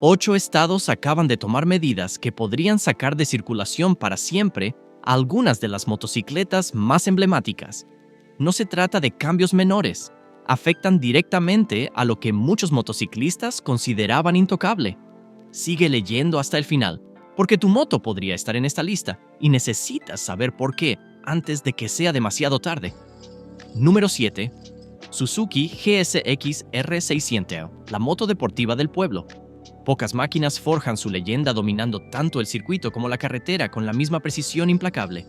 8 estados acaban de tomar medidas que podrían sacar de circulación para siempre a algunas de las motocicletas más emblemáticas. No se trata de cambios menores, afectan directamente a lo que muchos motociclistas consideraban intocable. Sigue leyendo hasta el final, porque tu moto podría estar en esta lista y necesitas saber por qué antes de que sea demasiado tarde. Número 7. Suzuki GSX R600, la moto deportiva del pueblo. Pocas máquinas forjan su leyenda dominando tanto el circuito como la carretera con la misma precisión implacable.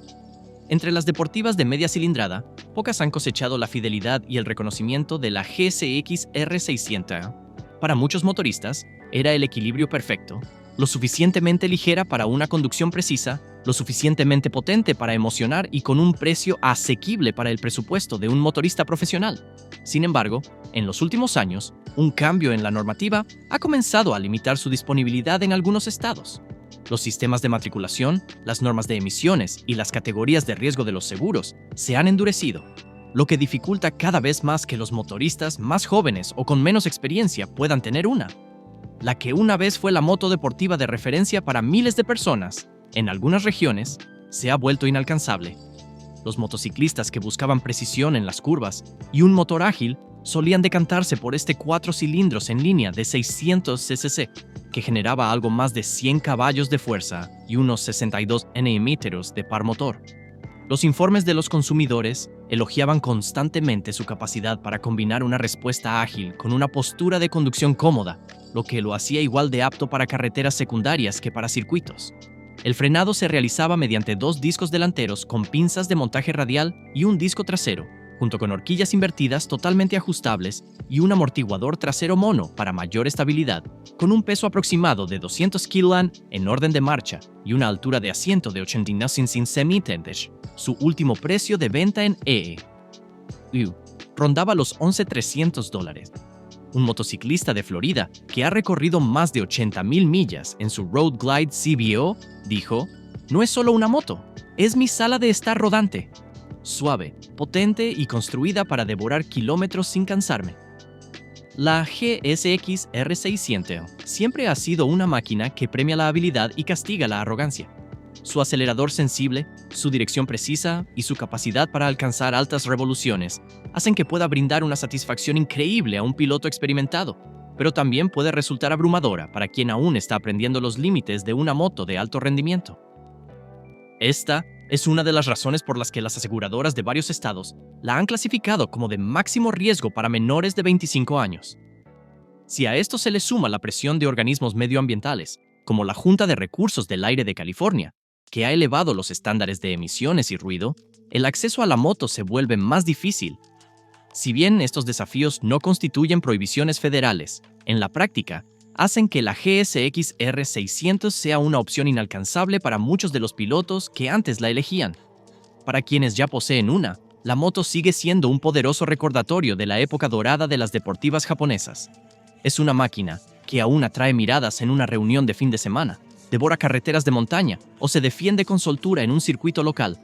Entre las deportivas de media cilindrada, pocas han cosechado la fidelidad y el reconocimiento de la GSX R600. Para muchos motoristas, era el equilibrio perfecto, lo suficientemente ligera para una conducción precisa, lo suficientemente potente para emocionar y con un precio asequible para el presupuesto de un motorista profesional. Sin embargo, en los últimos años, un cambio en la normativa ha comenzado a limitar su disponibilidad en algunos estados. Los sistemas de matriculación, las normas de emisiones y las categorías de riesgo de los seguros se han endurecido, lo que dificulta cada vez más que los motoristas más jóvenes o con menos experiencia puedan tener una. La que una vez fue la moto deportiva de referencia para miles de personas, en algunas regiones, se ha vuelto inalcanzable. Los motociclistas que buscaban precisión en las curvas y un motor ágil solían decantarse por este 4 cilindros en línea de 600 cc, que generaba algo más de 100 caballos de fuerza y unos 62 Nm de par motor. Los informes de los consumidores elogiaban constantemente su capacidad para combinar una respuesta ágil con una postura de conducción cómoda, lo que lo hacía igual de apto para carreteras secundarias que para circuitos. El frenado se realizaba mediante 2 discos delanteros con pinzas de montaje radial y un disco trasero, junto con horquillas invertidas totalmente ajustables y un amortiguador trasero mono para mayor estabilidad, con un peso aproximado de 200 kg en orden de marcha y una altura de asiento de 89 cm. Su último precio de venta en rondaba los $11,300. Un motociclista de Florida que ha recorrido más de 80,000 millas en su Road Glide CVO dijo: "No es solo una moto, es mi sala de estar rodante. Suave, potente y construida para devorar kilómetros sin cansarme". La GSX R600 siempre ha sido una máquina que premia la habilidad y castiga la arrogancia. Su acelerador sensible, su dirección precisa y su capacidad para alcanzar altas revoluciones hacen que pueda brindar una satisfacción increíble a un piloto experimentado, pero también puede resultar abrumadora para quien aún está aprendiendo los límites de una moto de alto rendimiento. Esta es una de las razones por las que las aseguradoras de varios estados la han clasificado como de máximo riesgo para menores de 25 años. Si a esto se le suma la presión de organismos medioambientales, como la Junta de Recursos del Aire de California, que ha elevado los estándares de emisiones y ruido, el acceso a la moto se vuelve más difícil. Si bien estos desafíos no constituyen prohibiciones federales, en la práctica, hacen que la GSX R600 sea una opción inalcanzable para muchos de los pilotos que antes la elegían. Para quienes ya poseen una, la moto sigue siendo un poderoso recordatorio de la época dorada de las deportivas japonesas. Es una máquina que aún atrae miradas en una reunión de fin de semana, devora carreteras de montaña o se defiende con soltura en un circuito local.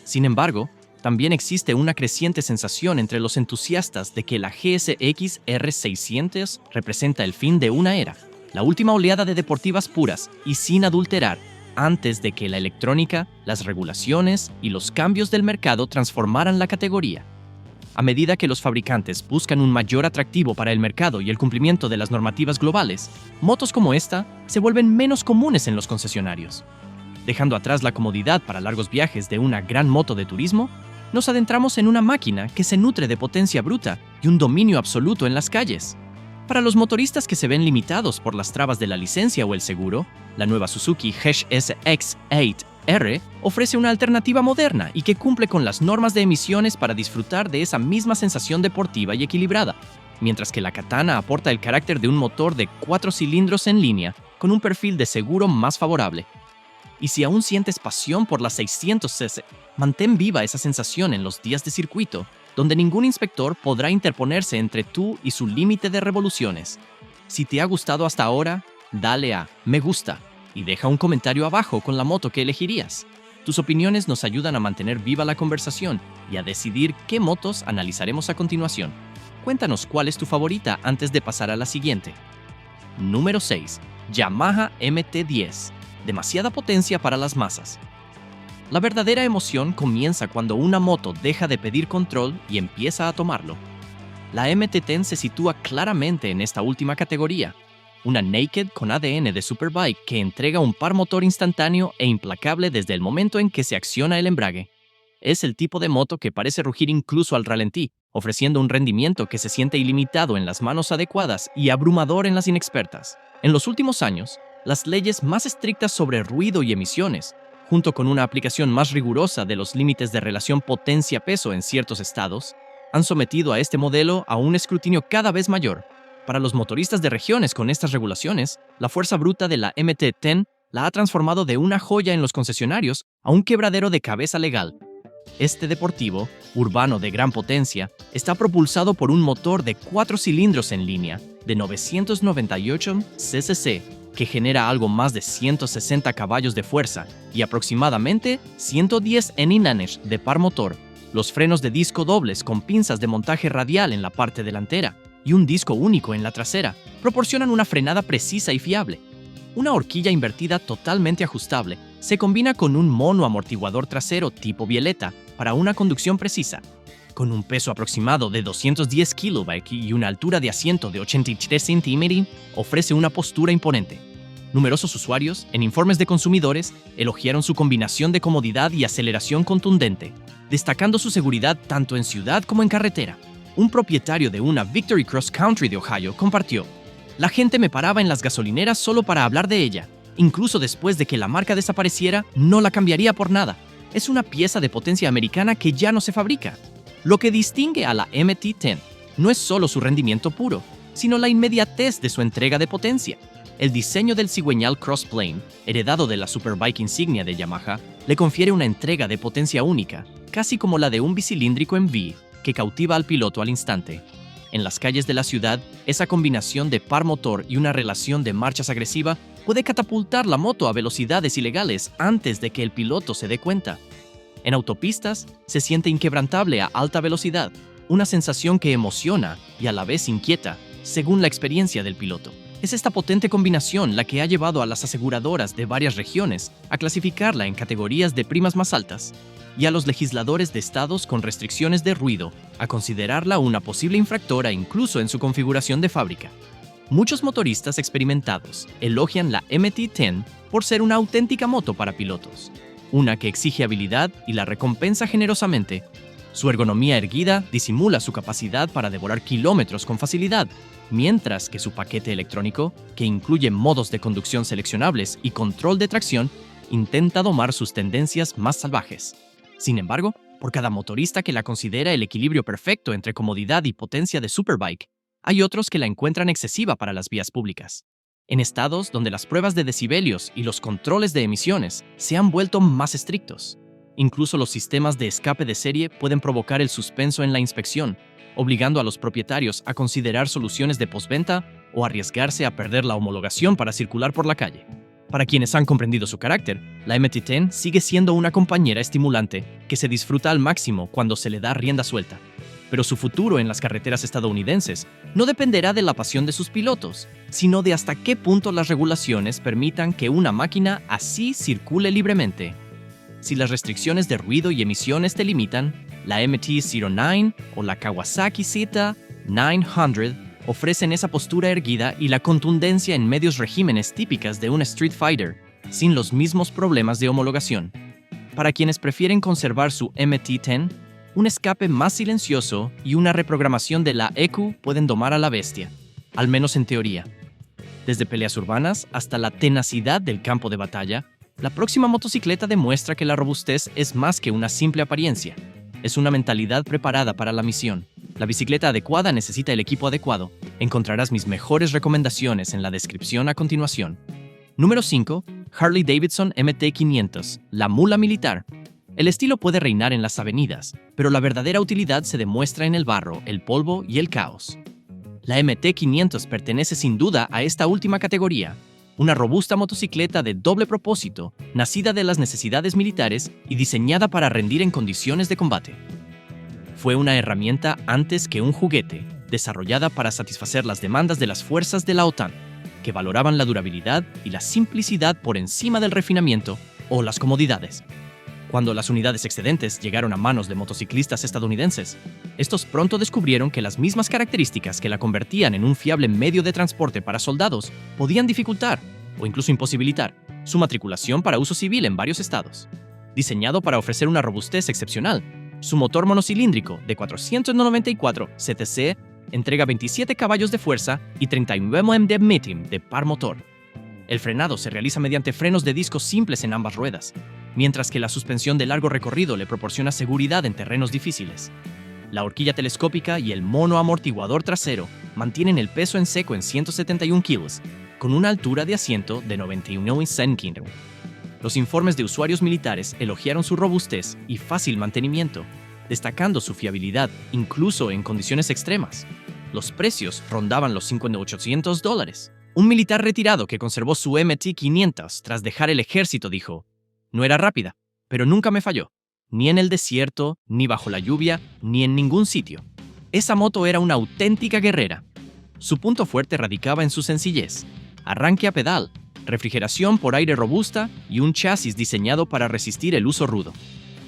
Sin embargo, también existe una creciente sensación entre los entusiastas de que la GSX R600 representa el fin de una era, la última oleada de deportivas puras y sin adulterar, antes de que la electrónica, las regulaciones y los cambios del mercado transformaran la categoría. A medida que los fabricantes buscan un mayor atractivo para el mercado y el cumplimiento de las normativas globales, motos como esta se vuelven menos comunes en los concesionarios. Dejando atrás la comodidad para largos viajes de una gran moto de turismo, nos adentramos en una máquina que se nutre de potencia bruta y un dominio absoluto en las calles. Para los motoristas que se ven limitados por las trabas de la licencia o el seguro, la nueva Suzuki GSX-8R ofrece una alternativa moderna y que cumple con las normas de emisiones para disfrutar de esa misma sensación deportiva y equilibrada, mientras que la Katana aporta el carácter de un motor de 4 cilindros en línea con un perfil de seguro más favorable. Y si aún sientes pasión por las 600 cc, mantén viva esa sensación en los días de circuito, donde ningún inspector podrá interponerse entre tú y su límite de revoluciones. Si te ha gustado hasta ahora, dale a me gusta y deja un comentario abajo con la moto que elegirías. Tus opiniones nos ayudan a mantener viva la conversación y a decidir qué motos analizaremos a continuación. Cuéntanos cuál es tu favorita antes de pasar a la siguiente. Número 6. Yamaha MT-10, demasiada potencia para las masas. La verdadera emoción comienza cuando una moto deja de pedir control y empieza a tomarlo. La MT-10 se sitúa claramente en esta última categoría, una naked con ADN de superbike que entrega un par motor instantáneo e implacable desde el momento en que se acciona el embrague. Es el tipo de moto que parece rugir incluso al ralentí, ofreciendo un rendimiento que se siente ilimitado en las manos adecuadas y abrumador en las inexpertas. En los últimos años, las leyes más estrictas sobre ruido y emisiones, junto con una aplicación más rigurosa de los límites de relación potencia-peso en ciertos estados, han sometido a este modelo a un escrutinio cada vez mayor. Para los motoristas de regiones con estas regulaciones, la fuerza bruta de la MT-10 la ha transformado de una joya en los concesionarios a un quebradero de cabeza legal. Este deportivo, urbano de gran potencia, está propulsado por un motor de 4 cilindros en línea, de 998 cc, que genera algo más de 160 caballos de fuerza y aproximadamente 110 Nm de par motor, los frenos de disco dobles con pinzas de montaje radial en la parte delantera y un disco único en la trasera proporcionan una frenada precisa y fiable. Una horquilla invertida totalmente ajustable se combina con un mono amortiguador trasero tipo Violeta para una conducción precisa. Con un peso aproximado de 210 kg y una altura de asiento de 83 cm, ofrece una postura imponente. Numerosos usuarios, en informes de consumidores, elogiaron su combinación de comodidad y aceleración contundente, destacando su seguridad tanto en ciudad como en carretera. Un propietario de una Victory Cross Country de Ohio compartió: "La gente me paraba en las gasolineras solo para hablar de ella. Incluso después de que la marca desapareciera, no la cambiaría por nada. Es una pieza de potencia americana que ya no se fabrica". Lo que distingue a la MT-10 no es solo su rendimiento puro, sino la inmediatez de su entrega de potencia. El diseño del cigüeñal Crossplane, heredado de la Superbike insignia de Yamaha, le confiere una entrega de potencia única, casi como la de un bicilíndrico en V, que cautiva al piloto al instante. En las calles de la ciudad, esa combinación de par motor y una relación de marchas agresiva puede catapultar la moto a velocidades ilegales antes de que el piloto se dé cuenta. En autopistas, se siente inquebrantable a alta velocidad, una sensación que emociona y a la vez inquieta, según la experiencia del piloto. Es esta potente combinación la que ha llevado a las aseguradoras de varias regiones a clasificarla en categorías de primas más altas, y a los legisladores de estados con restricciones de ruido a considerarla una posible infractora incluso en su configuración de fábrica. Muchos motoristas experimentados elogian la MT-10 por ser una auténtica moto para pilotos, una que exige habilidad y la recompensa generosamente. Su ergonomía erguida disimula su capacidad para devorar kilómetros con facilidad, mientras que su paquete electrónico, que incluye modos de conducción seleccionables y control de tracción, intenta domar sus tendencias más salvajes. Sin embargo, por cada motorista que la considera el equilibrio perfecto entre comodidad y potencia de Superbike, hay otros que la encuentran excesiva para las vías públicas. En estados donde las pruebas de decibelios y los controles de emisiones se han vuelto más estrictos, incluso los sistemas de escape de serie pueden provocar el suspenso en la inspección, obligando a los propietarios a considerar soluciones de postventa o arriesgarse a perder la homologación para circular por la calle. Para quienes han comprendido su carácter, la MT-10 sigue siendo una compañera estimulante que se disfruta al máximo cuando se le da rienda suelta. Pero su futuro en las carreteras estadounidenses no dependerá de la pasión de sus pilotos, sino de hasta qué punto las regulaciones permitan que una máquina así circule libremente. Si las restricciones de ruido y emisiones te limitan, la MT-09 o la Kawasaki ZX-900 ofrecen esa postura erguida y la contundencia en medios regímenes típicas de un Street Fighter, sin los mismos problemas de homologación. Para quienes prefieren conservar su MT-10, un escape más silencioso y una reprogramación de la ECU pueden domar a la bestia, al menos en teoría. Desde peleas urbanas hasta la tenacidad del campo de batalla, la próxima motocicleta demuestra que la robustez es más que una simple apariencia. Es una mentalidad preparada para la misión. La bicicleta adecuada necesita el equipo adecuado. Encontrarás mis mejores recomendaciones en la descripción a continuación. Número 5. Harley-Davidson MT-500, la mula militar. El estilo puede reinar en las avenidas, pero la verdadera utilidad se demuestra en el barro, el polvo y el caos. La MT-500 pertenece sin duda a esta última categoría, una robusta motocicleta de doble propósito, nacida de las necesidades militares y diseñada para rendir en condiciones de combate. Fue una herramienta antes que un juguete, desarrollada para satisfacer las demandas de las fuerzas de la OTAN, que valoraban la durabilidad y la simplicidad por encima del refinamiento o las comodidades. Cuando las unidades excedentes llegaron a manos de motociclistas estadounidenses, estos pronto descubrieron que las mismas características que la convertían en un fiable medio de transporte para soldados podían dificultar, o incluso imposibilitar, su matriculación para uso civil en varios estados. Diseñado para ofrecer una robustez excepcional, su motor monocilíndrico de 494 CTC entrega 27 caballos de fuerza y 39 Nm de par motor. El frenado se realiza mediante frenos de disco simples en ambas ruedas, mientras que la suspensión de largo recorrido le proporciona seguridad en terrenos difíciles. La horquilla telescópica y el mono amortiguador trasero mantienen el peso en seco en 171 kilos, con una altura de asiento de 91 centímetros. Los informes de usuarios militares elogiaron su robustez y fácil mantenimiento, destacando su fiabilidad incluso en condiciones extremas. Los precios rondaban los $5.800. Un militar retirado que conservó su MT-500 tras dejar el ejército dijo: "No era rápida, pero nunca me falló, ni en el desierto, ni bajo la lluvia, ni en ningún sitio. Esa moto era una auténtica guerrera". Su punto fuerte radicaba en su sencillez: arranque a pedal, refrigeración por aire robusta y un chasis diseñado para resistir el uso rudo.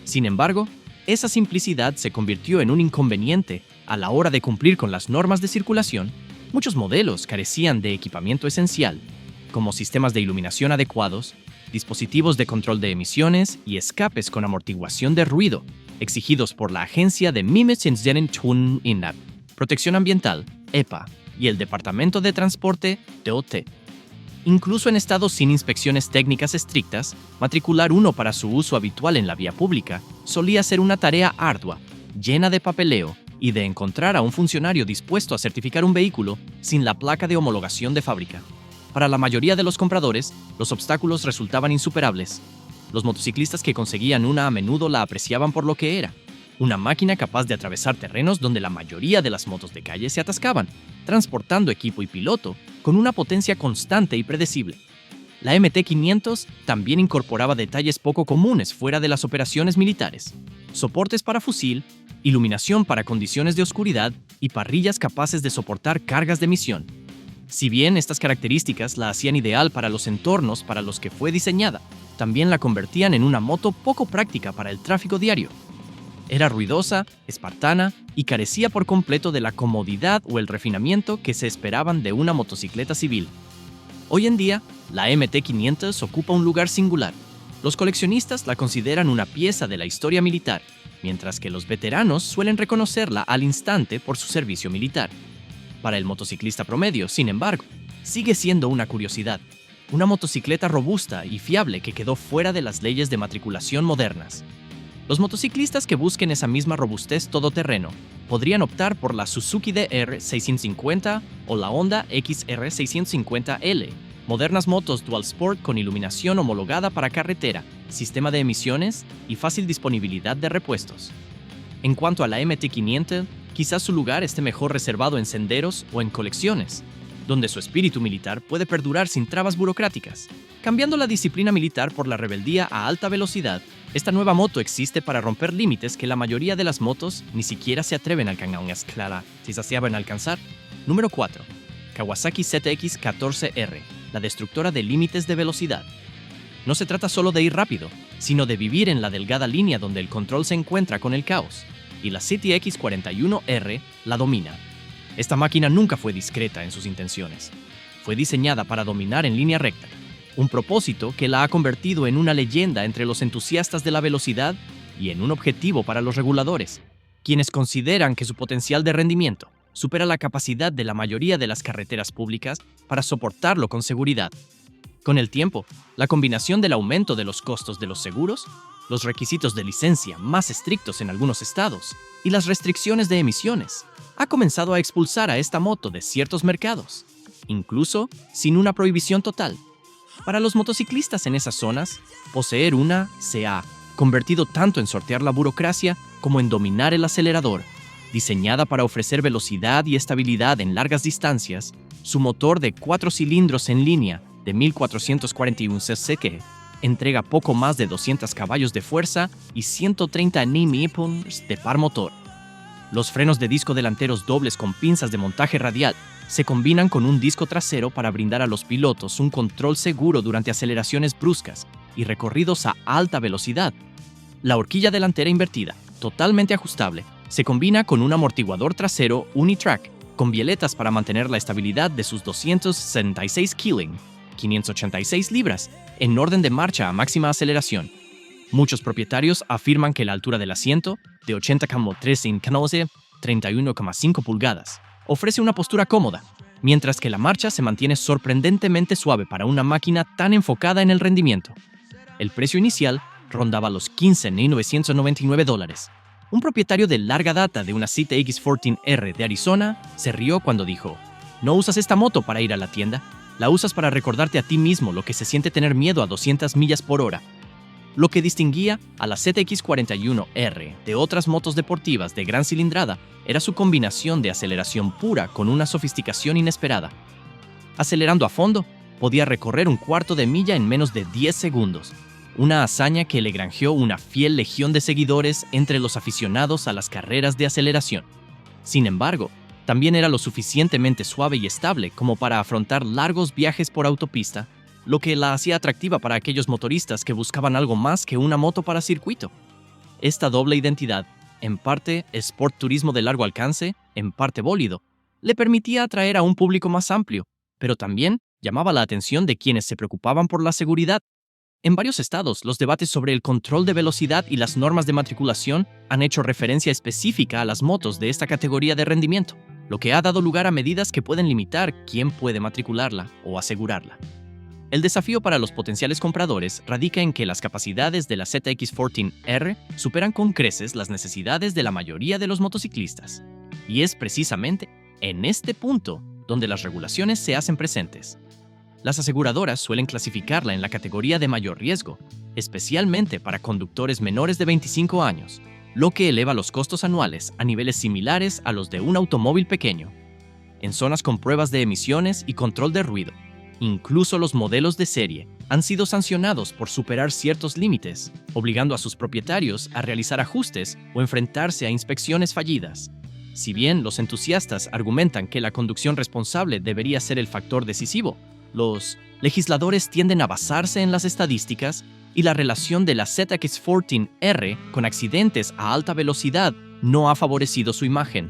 Sin embargo, esa simplicidad se convirtió en un inconveniente a la hora de cumplir con las normas de circulación. Muchos modelos carecían de equipamiento esencial, como sistemas de iluminación adecuados, dispositivos de control de emisiones y escapes con amortiguación de ruido, exigidos por la Agencia de Protección Ambiental, EPA, y el Departamento de Transporte, DOT. Incluso en estados sin inspecciones técnicas estrictas, matricular uno para su uso habitual en la vía pública solía ser una tarea ardua, llena de papeleo y de encontrar a un funcionario dispuesto a certificar un vehículo sin la placa de homologación de fábrica. Para la mayoría de los compradores, los obstáculos resultaban insuperables. Los motociclistas que conseguían una a menudo la apreciaban por lo que era: una máquina capaz de atravesar terrenos donde la mayoría de las motos de calle se atascaban, transportando equipo y piloto con una potencia constante y predecible. La MT-500 también incorporaba detalles poco comunes fuera de las operaciones militares: soportes para fusil, iluminación para condiciones de oscuridad y parrillas capaces de soportar cargas de misión. Si bien estas características la hacían ideal para los entornos para los que fue diseñada, también la convertían en una moto poco práctica para el tráfico diario. Era ruidosa, espartana y carecía por completo de la comodidad o el refinamiento que se esperaban de una motocicleta civil. Hoy en día, la MT-500 ocupa un lugar singular. Los coleccionistas la consideran una pieza de la historia militar, mientras que los veteranos suelen reconocerla al instante por su servicio militar. Para el motociclista promedio, sin embargo, sigue siendo una curiosidad, una motocicleta robusta y fiable que quedó fuera de las leyes de matriculación modernas. Los motociclistas que busquen esa misma robustez todoterreno podrían optar por la Suzuki DR650 o la Honda XR650L, modernas motos Dual Sport con iluminación homologada para carretera, sistema de emisiones y fácil disponibilidad de repuestos. En cuanto a la MT-500, quizás su lugar esté mejor reservado en senderos o en colecciones, donde su espíritu militar puede perdurar sin trabas burocráticas. Cambiando la disciplina militar por la rebeldía a alta velocidad, esta nueva moto existe para romper límites que la mayoría de las motos ni siquiera se atreven a alcanzar. Número 4. Kawasaki ZX-14R, la destructora de límites de velocidad. No se trata solo de ir rápido, sino de vivir en la delgada línea donde el control se encuentra con el caos, y la ZX-41R la domina. Esta máquina nunca fue discreta en sus intenciones. Fue diseñada para dominar en línea recta, un propósito que la ha convertido en una leyenda entre los entusiastas de la velocidad y en un objetivo para los reguladores, quienes consideran que su potencial de rendimiento supera la capacidad de la mayoría de las carreteras públicas para soportarlo con seguridad. Con el tiempo, la combinación del aumento de los costos de los seguros, los requisitos de licencia más estrictos en algunos estados y las restricciones de emisiones ha comenzado a expulsar a esta moto de ciertos mercados, incluso sin una prohibición total. Para los motociclistas en esas zonas, poseer una se ha convertido tanto en sortear la burocracia como en dominar el acelerador. Diseñada para ofrecer velocidad y estabilidad en largas distancias, su motor de 4 cilindros en línea de 1441 cc entrega poco más de 200 caballos de fuerza y 130 Nm de par motor. Los frenos de disco delanteros dobles con pinzas de montaje radial se combinan con un disco trasero para brindar a los pilotos un control seguro durante aceleraciones bruscas y recorridos a alta velocidad. La horquilla delantera invertida, totalmente ajustable, se combina con un amortiguador trasero Unitrack con bieletas para mantener la estabilidad de sus 266 killing, 586 libras, en orden de marcha a máxima aceleración. Muchos propietarios afirman que la altura del asiento, de 80,3 31,5 pulgadas, ofrece una postura cómoda, mientras que la marcha se mantiene sorprendentemente suave para una máquina tan enfocada en el rendimiento. El precio inicial rondaba los $15,999. Un propietario de larga data de una ZX14R de Arizona se rió cuando dijo: "No usas esta moto para ir a la tienda, la usas para recordarte a ti mismo lo que se siente tener miedo a 200 millas por hora". Lo que distinguía a la ZX41R de otras motos deportivas de gran cilindrada era su combinación de aceleración pura con una sofisticación inesperada. Acelerando a fondo, podía recorrer un cuarto de milla en menos de 10 segundos, una hazaña que le granjeó una fiel legión de seguidores entre los aficionados a las carreras de aceleración. Sin embargo, también era lo suficientemente suave y estable como para afrontar largos viajes por autopista, lo que la hacía atractiva para aquellos motoristas que buscaban algo más que una moto para circuito. Esta doble identidad, en parte sport turismo de largo alcance, en parte bólido, le permitía atraer a un público más amplio, pero también llamaba la atención de quienes se preocupaban por la seguridad. En varios estados, los debates sobre el control de velocidad y las normas de matriculación han hecho referencia específica a las motos de esta categoría de rendimiento, lo que ha dado lugar a medidas que pueden limitar quién puede matricularla o asegurarla. El desafío para los potenciales compradores radica en que las capacidades de la ZX14R superan con creces las necesidades de la mayoría de los motociclistas. Y es precisamente en este punto donde las regulaciones se hacen presentes. Las aseguradoras suelen clasificarla en la categoría de mayor riesgo, especialmente para conductores menores de 25 años, lo que eleva los costos anuales a niveles similares a los de un automóvil pequeño. En zonas con pruebas de emisiones y control de ruido, incluso los modelos de serie han sido sancionados por superar ciertos límites, obligando a sus propietarios a realizar ajustes o enfrentarse a inspecciones fallidas. Si bien los entusiastas argumentan que la conducción responsable debería ser el factor decisivo, los legisladores tienden a basarse en las estadísticas y la relación de la ZX14R con accidentes a alta velocidad no ha favorecido su imagen.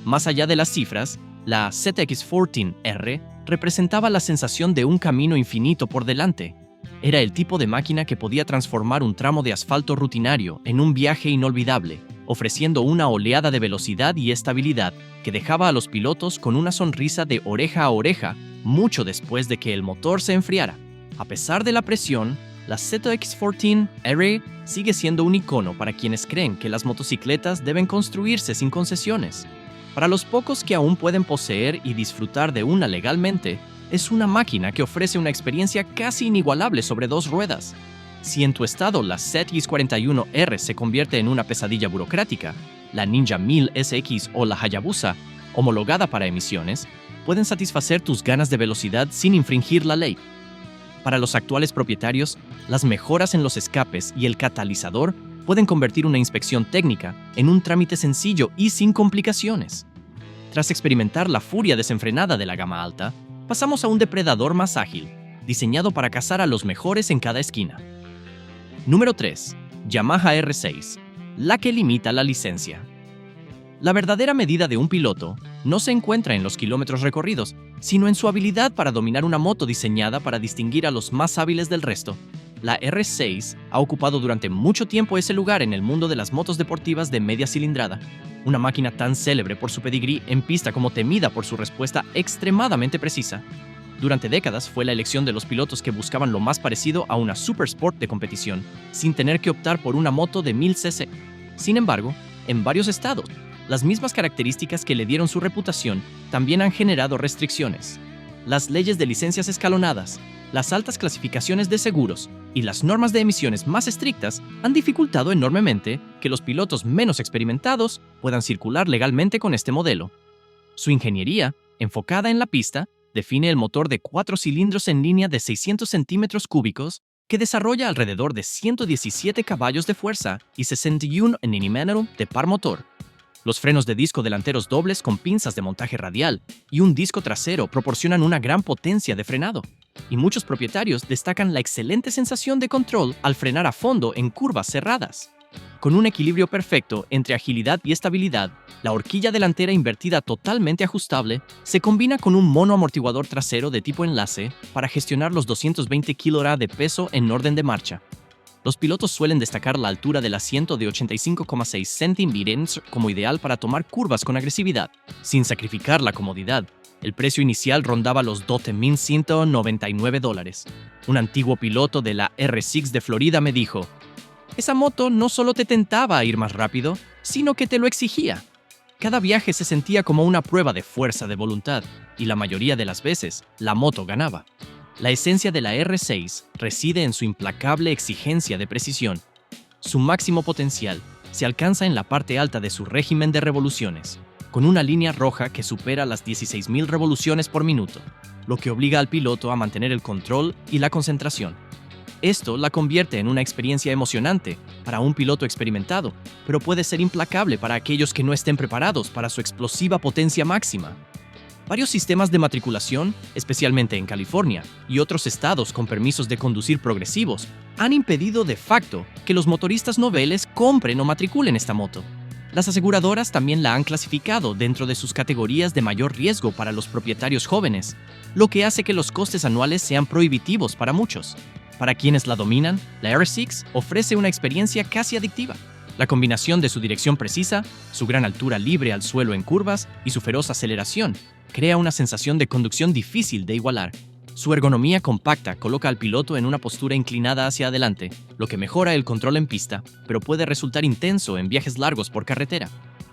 Más allá de las cifras, la ZX14R representaba la sensación de un camino infinito por delante. Era el tipo de máquina que podía transformar un tramo de asfalto rutinario en un viaje inolvidable, ofreciendo una oleada de velocidad y estabilidad que dejaba a los pilotos con una sonrisa de oreja a oreja mucho después de que el motor se enfriara. A pesar de la presión, la ZX14R sigue siendo un icono para quienes creen que las motocicletas deben construirse sin concesiones. Para los pocos que aún pueden poseer y disfrutar de una legalmente, es una máquina que ofrece una experiencia casi inigualable sobre dos ruedas. Si en tu estado la ZX41R se convierte en una pesadilla burocrática, la Ninja 1000 SX o la Hayabusa, homologada para emisiones, pueden satisfacer tus ganas de velocidad sin infringir la ley. Para los actuales propietarios, las mejoras en los escapes y el catalizador pueden convertir una inspección técnica en un trámite sencillo y sin complicaciones. Tras experimentar la furia desenfrenada de la gama alta, pasamos a un depredador más ágil, diseñado para cazar a los mejores en cada esquina. Número 3. Yamaha R6, la que limita la licencia. La verdadera medida de un piloto no se encuentra en los kilómetros recorridos, sino en su habilidad para dominar una moto diseñada para distinguir a los más hábiles del resto. La R6 ha ocupado durante mucho tiempo ese lugar en el mundo de las motos deportivas de media cilindrada, una máquina tan célebre por su pedigrí en pista como temida por su respuesta extremadamente precisa. Durante décadas fue la elección de los pilotos que buscaban lo más parecido a una supersport de competición, sin tener que optar por una moto de 1000 cc. Sin embargo, en varios estados, las mismas características que le dieron su reputación también han generado restricciones. Las leyes de licencias escalonadas, las altas clasificaciones de seguros y las normas de emisiones más estrictas han dificultado enormemente que los pilotos menos experimentados puedan circular legalmente con este modelo. Su ingeniería, enfocada en la pista, define el motor de 4 cilindros en línea de 600 centímetros cúbicos que desarrolla alrededor de 117 caballos de fuerza y 61 Nm de par motor. Los frenos de disco delanteros dobles con pinzas de montaje radial y un disco trasero proporcionan una gran potencia de frenado, y muchos propietarios destacan la excelente sensación de control al frenar a fondo en curvas cerradas. Con un equilibrio perfecto entre agilidad y estabilidad, la horquilla delantera invertida totalmente ajustable se combina con un monoamortiguador trasero de tipo enlace para gestionar los 220 kg de peso en orden de marcha. Los pilotos suelen destacar la altura del asiento de 85,6 centímetros como ideal para tomar curvas con agresividad, sin sacrificar la comodidad. El precio inicial rondaba los $12,199. Un antiguo piloto de la R6 de Florida me dijo: esa moto no solo te tentaba a ir más rápido, sino que te lo exigía. Cada viaje se sentía como una prueba de fuerza de voluntad, y la mayoría de las veces, la moto ganaba. La esencia de la R6 reside en su implacable exigencia de precisión. Su máximo potencial se alcanza en la parte alta de su régimen de revoluciones, con una línea roja que supera las 16.000 revoluciones por minuto, lo que obliga al piloto a mantener el control y la concentración. Esto la convierte en una experiencia emocionante para un piloto experimentado, pero puede ser implacable para aquellos que no estén preparados para su explosiva potencia máxima. Varios sistemas de matriculación, especialmente en California y otros estados con permisos de conducir progresivos, han impedido de facto que los motoristas noveles compren o matriculen esta moto. Las aseguradoras también la han clasificado dentro de sus categorías de mayor riesgo para los propietarios jóvenes, lo que hace que los costes anuales sean prohibitivos para muchos. Para quienes la dominan, la R6 ofrece una experiencia casi adictiva. La combinación de su dirección precisa, su gran altura libre al suelo en curvas y su feroz aceleración crea una sensación de conducción difícil de igualar. Su ergonomía compacta coloca al piloto en una postura inclinada hacia adelante, lo que mejora el control en pista, pero puede resultar intenso en viajes largos por carretera.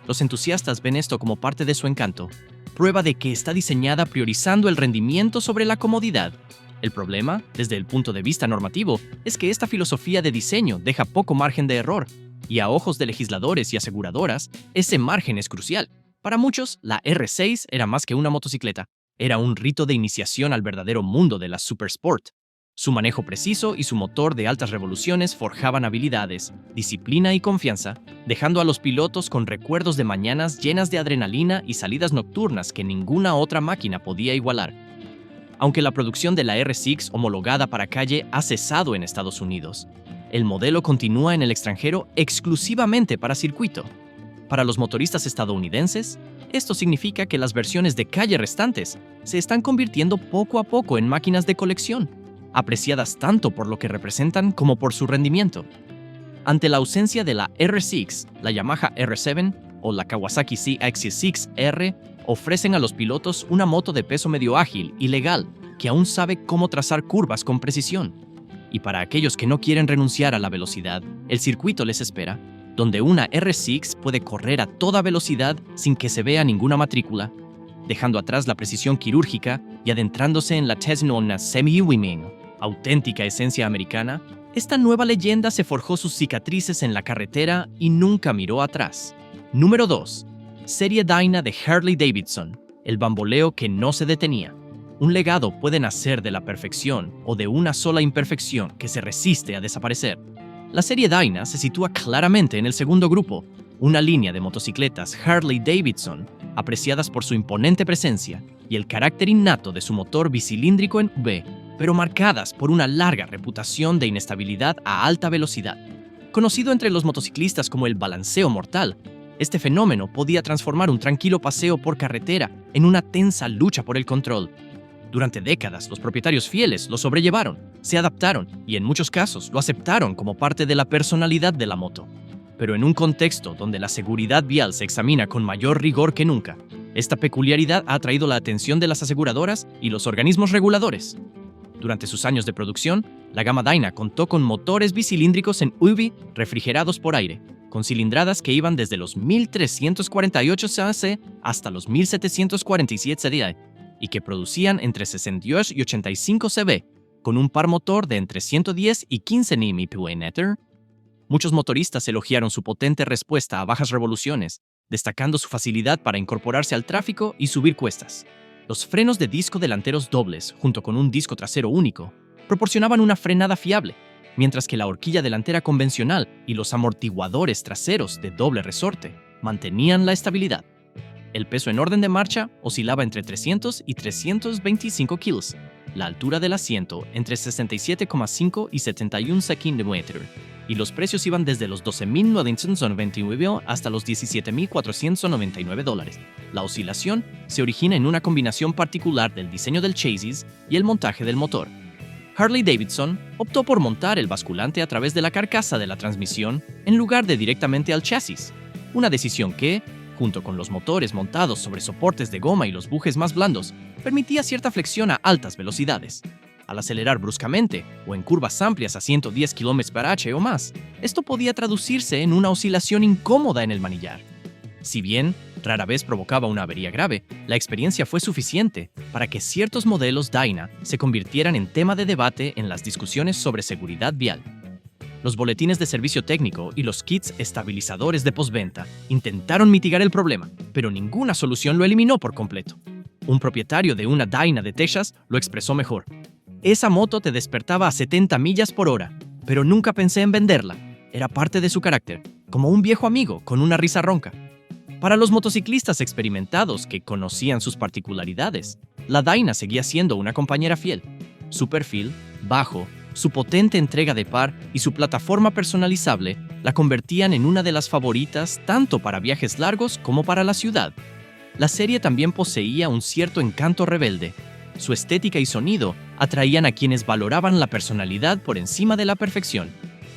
Los entusiastas ven esto como parte de su encanto, prueba de que está diseñada priorizando el rendimiento sobre la comodidad. El problema, desde el punto de vista normativo, es que esta filosofía de diseño deja poco margen de error, y a ojos de legisladores y aseguradoras, ese margen es crucial. Para muchos, la R6 era más que una motocicleta, era un rito de iniciación al verdadero mundo de la Supersport. Su manejo preciso y su motor de altas revoluciones forjaban habilidades, disciplina y confianza, dejando a los pilotos con recuerdos de mañanas llenas de adrenalina y salidas nocturnas que ninguna otra máquina podía igualar. Aunque la producción de la R6 homologada para calle ha cesado en Estados Unidos, el modelo continúa en el extranjero exclusivamente para circuito. Para los motoristas estadounidenses, esto significa que las versiones de calle restantes se están convirtiendo poco a poco en máquinas de colección, apreciadas tanto por lo que representan como por su rendimiento. Ante la ausencia de la R6, la Yamaha R7 o la Kawasaki ZX6R ofrecen a los pilotos una moto de peso medio ágil y legal que aún sabe cómo trazar curvas con precisión. Y para aquellos que no quieren renunciar a la velocidad, el circuito les espera, donde una R6 puede correr a toda velocidad sin que se vea ninguna matrícula, dejando atrás la precisión quirúrgica y adentrándose en la Tesnona Semi-Wiming, auténtica esencia americana. Esta nueva leyenda se forjó sus cicatrices en la carretera y nunca miró atrás. Número 2. Serie Dyna de Harley-Davidson, el bamboleo que no se detenía. Un legado puede nacer de la perfección o de una sola imperfección que se resiste a desaparecer. La serie Dyna se sitúa claramente en el segundo grupo, una línea de motocicletas Harley-Davidson apreciadas por su imponente presencia y el carácter innato de su motor bicilíndrico en V, pero marcadas por una larga reputación de inestabilidad a alta velocidad. Conocido entre los motociclistas como el balanceo mortal, este fenómeno podía transformar un tranquilo paseo por carretera en una tensa lucha por el control. Durante décadas, los propietarios fieles lo sobrellevaron, se adaptaron y en muchos casos lo aceptaron como parte de la personalidad de la moto. Pero en un contexto donde la seguridad vial se examina con mayor rigor que nunca, esta peculiaridad ha atraído la atención de las aseguradoras y los organismos reguladores. Durante sus años de producción, la gama Dyna contó con motores bicilíndricos en UV refrigerados por aire, con cilindradas que iban desde los 1348 cc hasta los 1747 cc, y que producían entre 62 y 85 cb, con un par motor de entre 110 y 15 Nm. Muchos motoristas elogiaron su potente respuesta a bajas revoluciones, destacando su facilidad para incorporarse al tráfico y subir cuestas. Los frenos de disco delanteros dobles, junto con un disco trasero único, proporcionaban una frenada fiable, mientras que la horquilla delantera convencional y los amortiguadores traseros de doble resorte mantenían la estabilidad. El peso en orden de marcha oscilaba entre 300 y 325 kilos, la altura del asiento entre 67,5 y 71 centímetros, y los precios iban desde los $12,999 hasta los $17,499. La oscilación se origina en una combinación particular del diseño del chasis y el montaje del motor. Harley-Davidson optó por montar el basculante a través de la carcasa de la transmisión en lugar de directamente al chasis, una decisión que, junto con los motores montados sobre soportes de goma y los bujes más blandos, permitía cierta flexión a altas velocidades. Al acelerar bruscamente o en curvas amplias a 110 km/h o más, esto podía traducirse en una oscilación incómoda en el manillar. Si bien rara vez provocaba una avería grave, la experiencia fue suficiente para que ciertos modelos Dyna se convirtieran en tema de debate en las discusiones sobre seguridad vial. Los boletines de servicio técnico y los kits estabilizadores de postventa intentaron mitigar el problema, pero ninguna solución lo eliminó por completo. Un propietario de una Dyna de Texas lo expresó mejor. Esa moto te despertaba a 70 millas por hora, pero nunca pensé en venderla. Era parte de su carácter, como un viejo amigo con una risa ronca. Para los motociclistas experimentados que conocían sus particularidades, la Dyna seguía siendo una compañera fiel. Su perfil, bajo, su potente entrega de par y su plataforma personalizable la convertían en una de las favoritas tanto para viajes largos como para la ciudad. La serie también poseía un cierto encanto rebelde. Su estética y sonido atraían a quienes valoraban la personalidad por encima de la perfección.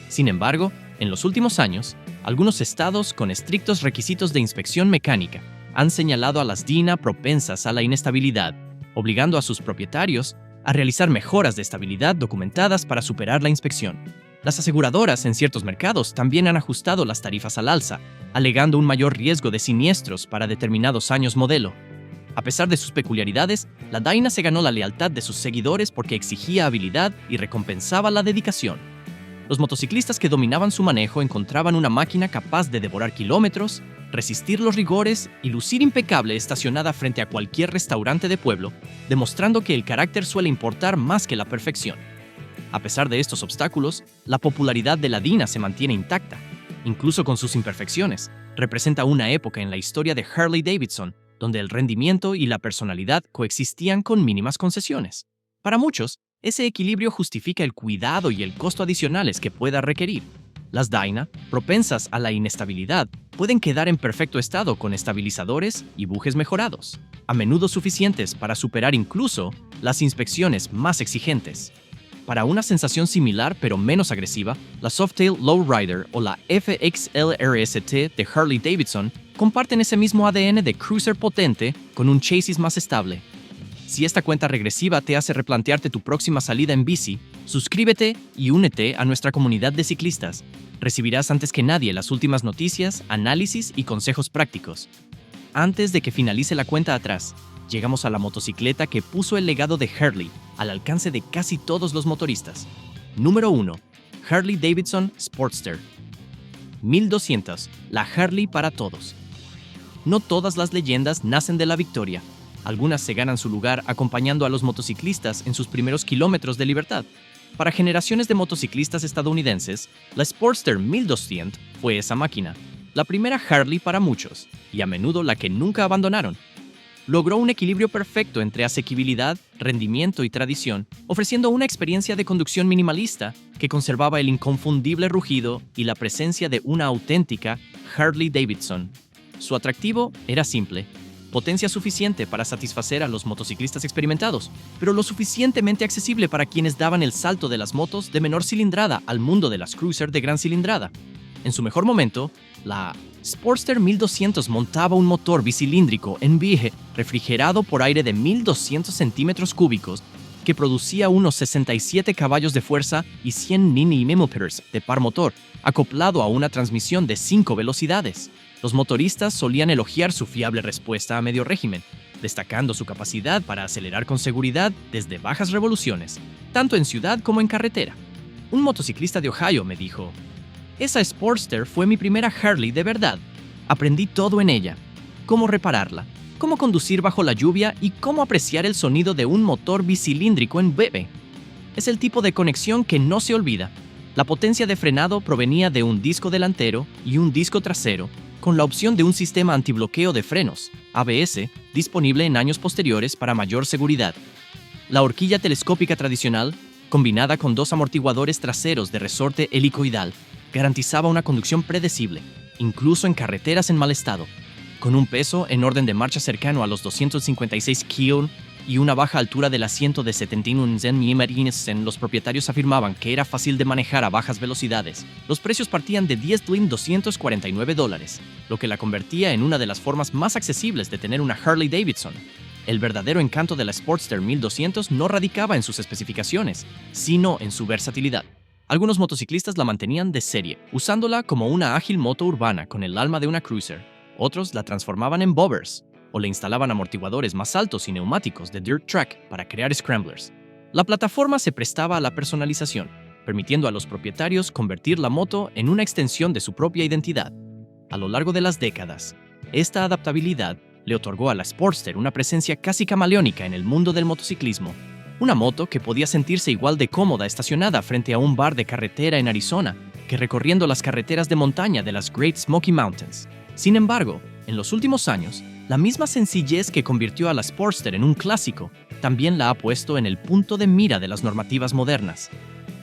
Sin embargo, en los últimos años, algunos estados con estrictos requisitos de inspección mecánica han señalado a las Dyna propensas a la inestabilidad, obligando a sus propietarios a realizar mejoras de estabilidad documentadas para superar la inspección. Las aseguradoras en ciertos mercados también han ajustado las tarifas al alza, alegando un mayor riesgo de siniestros para determinados años modelo. A pesar de sus peculiaridades, la Dyna se ganó la lealtad de sus seguidores porque exigía habilidad y recompensaba la dedicación. Los motociclistas que dominaban su manejo encontraban una máquina capaz de devorar kilómetros, resistir los rigores y lucir impecable estacionada frente a cualquier restaurante de pueblo, demostrando que el carácter suele importar más que la perfección. A pesar de estos obstáculos, la popularidad de la Dyna se mantiene intacta. Incluso con sus imperfecciones, representa una época en la historia de Harley-Davidson donde el rendimiento y la personalidad coexistían con mínimas concesiones. Para muchos, ese equilibrio justifica el cuidado y el costo adicionales que pueda requerir. Las Dyna, propensas a la inestabilidad, pueden quedar en perfecto estado con estabilizadores y bujes mejorados, a menudo suficientes para superar incluso las inspecciones más exigentes. Para una sensación similar pero menos agresiva, la Softail Lowrider o la FXLRST de Harley-Davidson comparten ese mismo ADN de cruiser potente con un chasis más estable. Si esta cuenta regresiva te hace replantearte tu próxima salida en bici, suscríbete y únete a nuestra comunidad de ciclistas. Recibirás antes que nadie las últimas noticias, análisis y consejos prácticos. Antes de que finalice la cuenta atrás, llegamos a la motocicleta que puso el legado de Harley al alcance de casi todos los motoristas. Número 1. Harley-Davidson Sportster. 1200. La Harley para todos. No todas las leyendas nacen de la victoria. Algunas se ganan su lugar acompañando a los motociclistas en sus primeros kilómetros de libertad. Para generaciones de motociclistas estadounidenses, la Sportster 1200 fue esa máquina, la primera Harley para muchos, y a menudo la que nunca abandonaron. Logró un equilibrio perfecto entre asequibilidad, rendimiento y tradición, ofreciendo una experiencia de conducción minimalista que conservaba el inconfundible rugido y la presencia de una auténtica Harley-Davidson. Su atractivo era simple: potencia suficiente para satisfacer a los motociclistas experimentados, pero lo suficientemente accesible para quienes daban el salto de las motos de menor cilindrada al mundo de las cruiser de gran cilindrada. En su mejor momento, la Sportster 1200 montaba un motor bicilíndrico NVH refrigerado por aire de 1200 centímetros cúbicos que producía unos 67 caballos de fuerza y 100 Nm de par motor, acoplado a una transmisión de 5 velocidades. Los motoristas solían elogiar su fiable respuesta a medio régimen, destacando su capacidad para acelerar con seguridad desde bajas revoluciones, tanto en ciudad como en carretera. Un motociclista de Ohio me dijo: "Esa Sportster fue mi primera Harley de verdad. Aprendí todo en ella: cómo repararla, cómo conducir bajo la lluvia y cómo apreciar el sonido de un motor bicilíndrico en bebé. Es el tipo de conexión que no se olvida. La potencia de frenado provenía de un disco delantero y un disco trasero, con la opción de un sistema antibloqueo de frenos, ABS, disponible en años posteriores para mayor seguridad. La horquilla telescópica tradicional, combinada con dos amortiguadores traseros de resorte helicoidal, garantizaba una conducción predecible, incluso en carreteras en mal estado. Con un peso en orden de marcha cercano a los 256 kg y una baja altura del asiento de 71 mm, los propietarios afirmaban que era fácil de manejar a bajas velocidades. Los precios partían de $10,249, lo que la convertía en una de las formas más accesibles de tener una Harley Davidson. El verdadero encanto de la Sportster 1200 no radicaba en sus especificaciones, sino en su versatilidad. Algunos motociclistas la mantenían de serie, usándola como una ágil moto urbana con el alma de una cruiser. Otros la transformaban en bobbers, o le instalaban amortiguadores más altos y neumáticos de dirt track para crear scramblers. La plataforma se prestaba a la personalización, permitiendo a los propietarios convertir la moto en una extensión de su propia identidad. A lo largo de las décadas, esta adaptabilidad le otorgó a la Sportster una presencia casi camaleónica en el mundo del motociclismo. Una moto que podía sentirse igual de cómoda estacionada frente a un bar de carretera en Arizona que recorriendo las carreteras de montaña de las Great Smoky Mountains. Sin embargo, en los últimos años, la misma sencillez que convirtió a la Sportster en un clásico también la ha puesto en el punto de mira de las normativas modernas.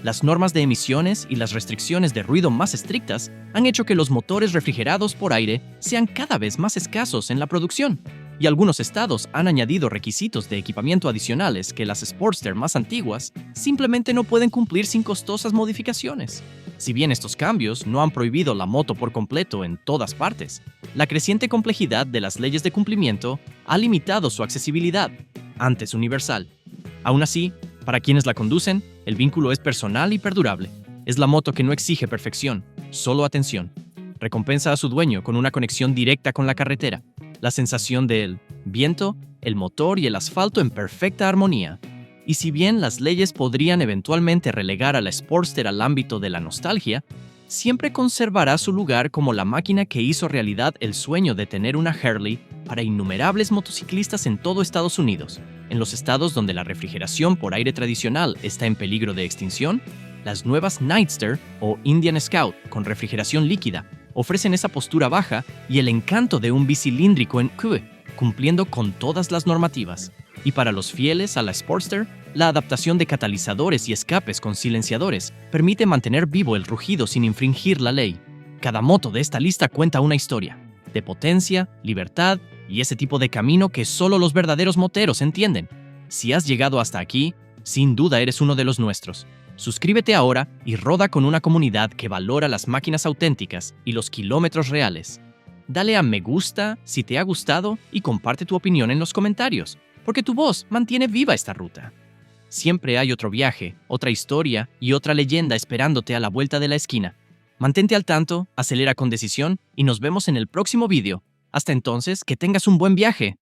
Las normas de emisiones y las restricciones de ruido más estrictas han hecho que los motores refrigerados por aire sean cada vez más escasos en la producción, y algunos estados han añadido requisitos de equipamiento adicionales que las Sportster más antiguas simplemente no pueden cumplir sin costosas modificaciones. Si bien estos cambios no han prohibido la moto por completo en todas partes, la creciente complejidad de las leyes de cumplimiento ha limitado su accesibilidad, antes universal. Aún así, para quienes la conducen, el vínculo es personal y perdurable. Es la moto que no exige perfección, solo atención. Recompensa a su dueño con una conexión directa con la carretera, la sensación del viento, el motor y el asfalto en perfecta armonía. Y si bien las leyes podrían eventualmente relegar a la Sportster al ámbito de la nostalgia, siempre conservará su lugar como la máquina que hizo realidad el sueño de tener una Harley para innumerables motociclistas en todo Estados Unidos. En los estados donde la refrigeración por aire tradicional está en peligro de extinción, las nuevas Nightster o Indian Scout con refrigeración líquida ofrecen esa postura baja y el encanto de un bicilíndrico en Q, cumpliendo con todas las normativas. Y para los fieles a la Sportster, la adaptación de catalizadores y escapes con silenciadores permite mantener vivo el rugido sin infringir la ley. Cada moto de esta lista cuenta una historia, de potencia, libertad y ese tipo de camino que solo los verdaderos moteros entienden. Si has llegado hasta aquí, sin duda eres uno de los nuestros. Suscríbete ahora y roda con una comunidad que valora las máquinas auténticas y los kilómetros reales. Dale a me gusta si te ha gustado y comparte tu opinión en los comentarios, porque tu voz mantiene viva esta ruta. Siempre hay otro viaje, otra historia y otra leyenda esperándote a la vuelta de la esquina. Mantente al tanto, acelera con decisión y nos vemos en el próximo vídeo. Hasta entonces, que tengas un buen viaje.